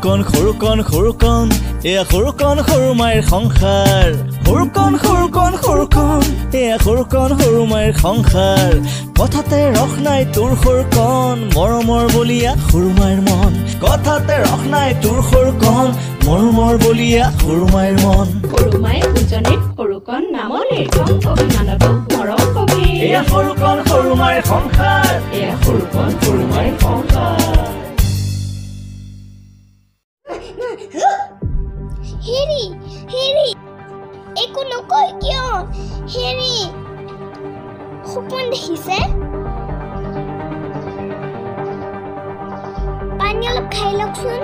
সৰুকণ এয়া সৰুকণ সৰু মাইৰ সংসাৰ সৰুকণ এয়া সৰুকণ সৰু মাইৰ সংসাৰ কথাতে ৰখ নাই তোৰ সৰুকণ মৰমৰ বলিয়া সৰু মাইৰ মন কথাতে ৰখ নাই তোৰ সৰুকণ মৰমৰ বলিয়া সৰু মাইৰ মন সৰু মাইৰ উজনিত সৰুকণ নামৰ নিৰ্গম অভিমানত মৰম কবি এয়া সৰুকণ সৰু মাইৰ সংসাৰ এয়া সৰুকণ সৰু মাইৰ সংসাৰ হেৰি একো নকয় কিয় হেৰি সপোন দেখিছে পানী অলপ খাই লওকচোন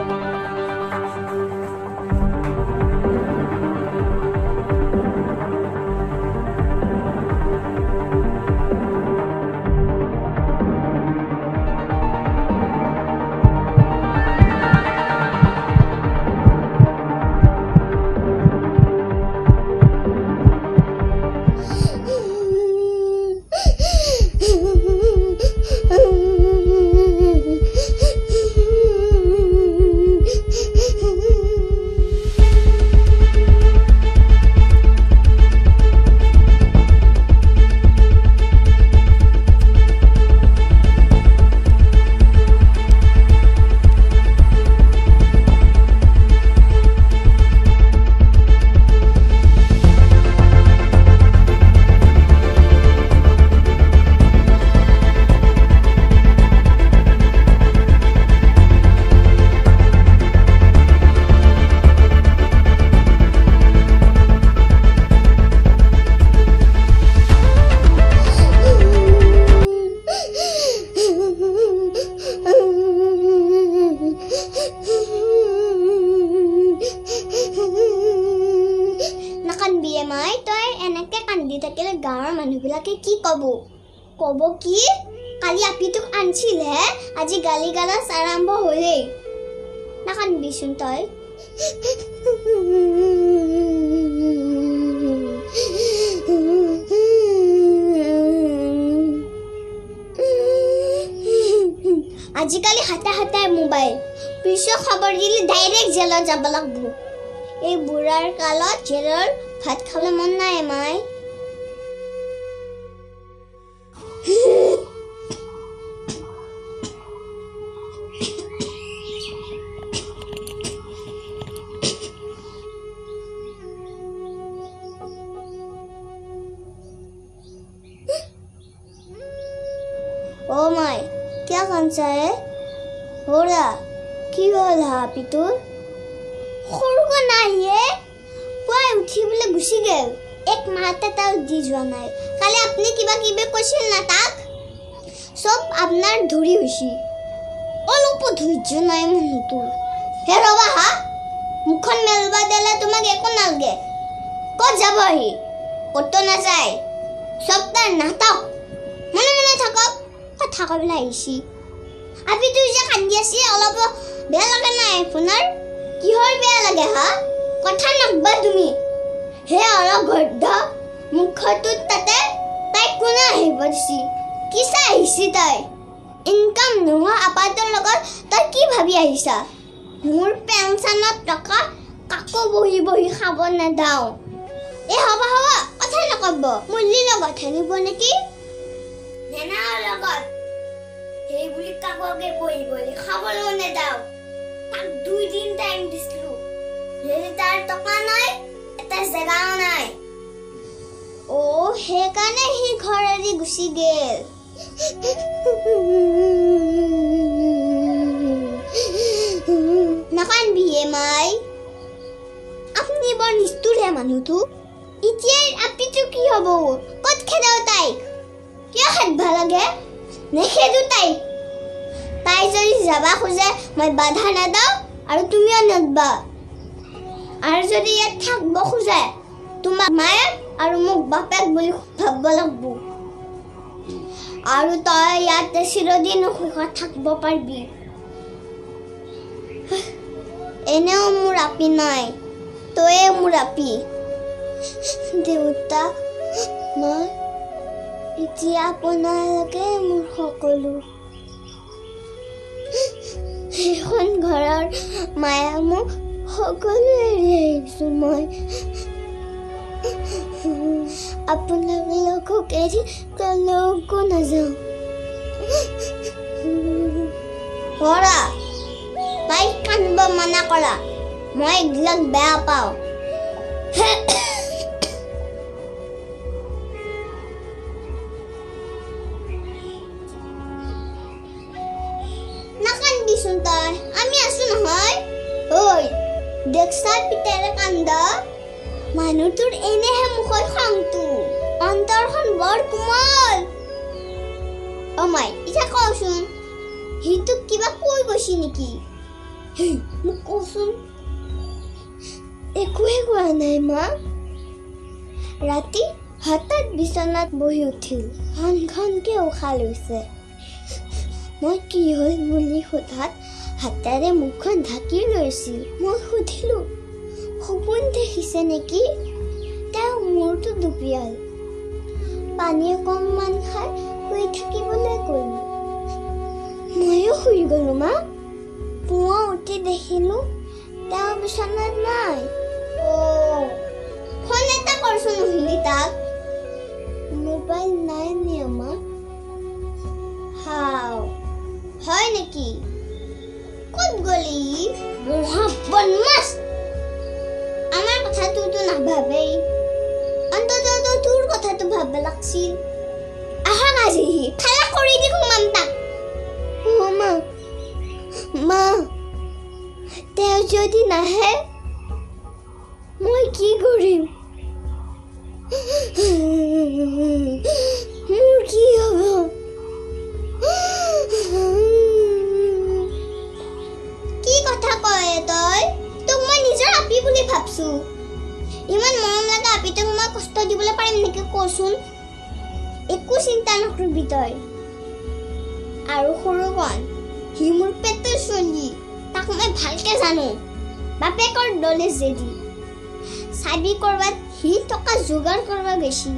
গাঁৱৰ মানুহবিলাকে কি কব কি কালি আপিটোক আনছিলে আজি গালি গালাজ আৰম্ভ হ'লেই নাকান্দিচোন তই আজিকালি হাতে মোবাইল পিছত খবৰ দিলে ডাইৰেক্ট জেলত যাব লাগিব এই বুঢ়াৰ কালত জেলৰ ভাত খাবলৈ মন নাই মাই ओ माय क्या कंचा है हो रहा की होल हापितुर खरगो नाहिए पुआय उठी बोले गुसी गेल एक माहते ताव দি যোৱা নাই কালি আপনি কিবা কিবে কৈছিল না তাক সব আপনাৰ ধৰি হইছি অলপ ধৈৰ্য নাই মনটো হে ৰবা হা মুখন মেলবা দেলে তোমাক একো নালগে কত যাবহি কত না যায় সব তার নাটক মনে থাকক কথা কবলৈ আহিছি আপনি তুই যে কান্দি আছি অলপ বেয়া লাগে নাই ফোনৰ কিহৰ বেয়া লাগে হা কথা নকবা তুমি হে অলপ গদ্ধ মুখটো তাতে তাই কোনে আহিব দিছি কি চাই আহিছি তাই ইনকাম নোহোৱা আপাতৰ লগত তই কি ভাবি আহিছা মোৰ পেনচনত টকা কাকো বহি খাব নেদাও এ হবা কথা নকব মুল্লি লগত হেনিব নেকি নেনা লগত এই বুলি কাককে বহি খাবলৈ নেদাও তাক 2 দিন টাইম দিছিলো যদি তাৰ টকা নাই এটা জেগাও নাই ও হে কানে হি ঘৰ এৰি গুছি গেল নাকান বিয়ে মাই আপনি বৰ নিষ্ঠুৰ হে মানুহটো এতিয়া আপিটো কি হ'ব কত খেদাও তাই কিয় খেদবা লাগে নেখেদু তাই যদি যাবা খোজে মই বাধা নাদাও আৰু তুমিও নেদবা আৰু যদি ইয়াত থাকব খোজে তোমাক মায়ে আৰু মোক বাপেক বুলি ভাবব লাগব আৰু তই ইয়াতে চিৰদিন সুখত থাকিব পাৰবি এনেও মোৰ আপি নাই তয়ে মোৰ আপি দেউতা মই এতিয়া আপোনালোকে মোৰ সকলো এখন ঘৰৰ মায়া মোক সকলো এৰি আহিছোঁ মই আপোনালোকক এৰি কলৈকো নাযাওঁ হৰা তাইক কান্দিব মানা কৰা মই এইবিলাক বেয়া পাওঁ নাকান্দিচোন তই আমি আছো নহয় ঐ দেখছা পিতাৰে কান্দা মানুহটোৰ এনেহে মুখত খংটো অন্তৰখন বৰ কোমল মাই এতিয়া কওঁচোন সিটোক কিবা কৈ গৈছি নেকি মোক কওঁচোন একোৱে কোৱা নাই মা ৰাতি হঠাৎ বিচনাত বহি উঠিল ঘনঘনকে উশাহ লৈছে মই কি হ'ল বুলি সোধাত হাতেৰে মুখখন ঢাকি লৈছিল মই সুধিলোঁ সপোন দেখিছে নেকি তেওঁ মূৰটো দুপিয়াল পানী অকণমান খাই শুই থাকিবলৈ ক'লোঁ ময়ো শুই গ'লোঁ মা পুৱা উঠি দেখিলোঁ তেওঁ বিচনাত নাই ফোন এটা কৰচোন নহ'লি তাক মোবাইল নাই নে মা হাও হয় নেকি ক'ত গ'লি বুঢ়া বদমাছ আমাৰ কথাটোতো নাভাবেই অন্ততঃ তোৰ কথাটো ভাবিব লাগছিল আহক আজি খালা কৰি দি সোমাম তাক মা মা তেওঁ যদি নাহে মই কি কৰিম মোৰ কি হ'ব কি কথা কয় তই তোক মই নিজৰ আপি বুলি ভাবছো ইমান মৰম লগা আপিটোক মই কষ্ট দিবলৈ পাৰিম নেকি কচোন একো চিন্তা নকৰিবি তই আৰু সৰুকণ সি মোৰ পেটৰ চলি তাক মই ভালকে জানো বাপেকৰ দলে জেদি চাবি কৰবাত সি টকা যোগাৰ কৰিব গৈছি